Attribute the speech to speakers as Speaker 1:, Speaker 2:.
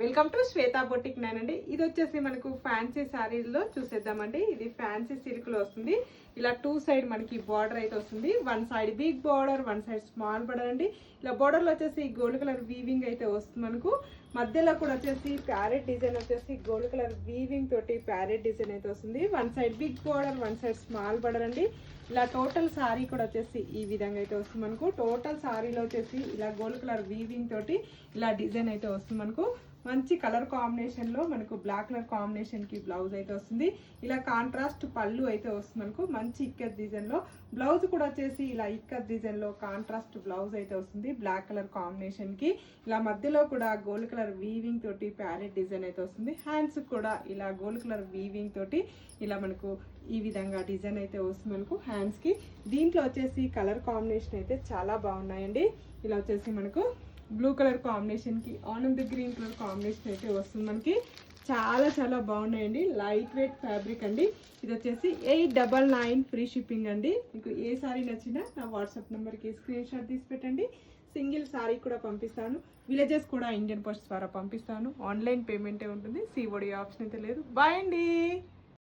Speaker 1: Welcome to Shweta boutique నేనండి. ఇది వచ్చేసి మనకు ఫ్యాన్సీ శారీలో చూసేద్దామండి. ఇది ఫ్యాన్సీ సిల్క్ లో వస్తుంది. ఇలా టూ సైడ్ మనకి బార్డర్ అయితే వస్తుంది. One side big border, one side small border అండి. ఇలా బార్డర్ లో వచ్చేసి గోల్డ్ కలర్ వీవింగ్ అయితే వస్తుంది మనకు. మధ్యలో కూడా వచ్చేసి ప్యారెట్ డిజైన్ వచ్చేసి గోల్డ్ కలర్ వీవింగ్ తోటి ప్యారెట్ డిజైన్ అయితే వస్తుంది. One side big border, one side small border అండి. ఇలా టోటల్ సారీ కూడా వచ్చేసి ఈ విధంగా అయితే వస్తుంది మనకు. టోటల్ సారీలో వచ్చేసి ఇలా గోల్డ్ కలర్ వీవింగ్ తోటి ఇలా డిజైన్ అయితే వస్తుంది మనకు. మంచి కలర్ కాంబినేషన్ లో మనకు బ్లాక్ కలర్ కాంబినేషన్ కి బ్లౌజ్ అయితే వస్తుంది. ఇలా కాంట్రాస్ట్ పళ్ళు అయితే వస్తుంది మనకు. మంచి ఇక్కత్ డిజైన్ లో బ్లౌజ్ కూడా వచ్చేసి ఇలా ఇక్కత్ డిజైన్ లో కాంట్రాస్ట్ బ్లౌజ్ అయితే వస్తుంది బ్లాక్ కలర్ కాంబినేషన్ కి. ఇలా మధ్యలో కూడా గోల్డ్ కలర్ వీవింగ్ తోటి ప్యారెట్ డిజైన్ అయితే వస్తుంది. హ్యాండ్స్ కూడా ఇలా గోల్డ్ కలర్ వీవింగ్ తోటి ఇలా మనకు ఈ విధంగా డిజైన్ అయితే వస్తుంది మనకు హ్యాండ్స్ కి. దీంట్లో వచ్చేసి కలర్ కాంబినేషన్ అయితే చాలా బాగున్నాయండి. ఇలా వచ్చేసి మనకు బ్లూ కలర్ కాంబినేషన్ కి ఆనంద్ గ్రీన్ కలర్ కాంబినేషన్ అయితే వస్తుంది మనకి. చాలా చాలా బాగున్నాయండి. లైట్ వెయిట్ ఫ్యాబ్రిక్ అండి. ఇది వచ్చేసి 899 ఫ్రీ షిప్పింగ్ అండి. మీకు ఏ సారీ నచ్చినా నా వాట్సాప్ నెంబర్కి స్క్రీన్ షాట్ తీసి పెట్టండి. సింగిల్ సారీ కూడా పంపిస్తాను. విలేజెస్ కూడా ఇండియన్ పోస్ట్ ద్వారా పంపిస్తాను. ఆన్లైన్ పేమెంటే ఉంటుంది. సిఓడి ఆప్షన్ అయితే లేదు. బాయ్ అండి.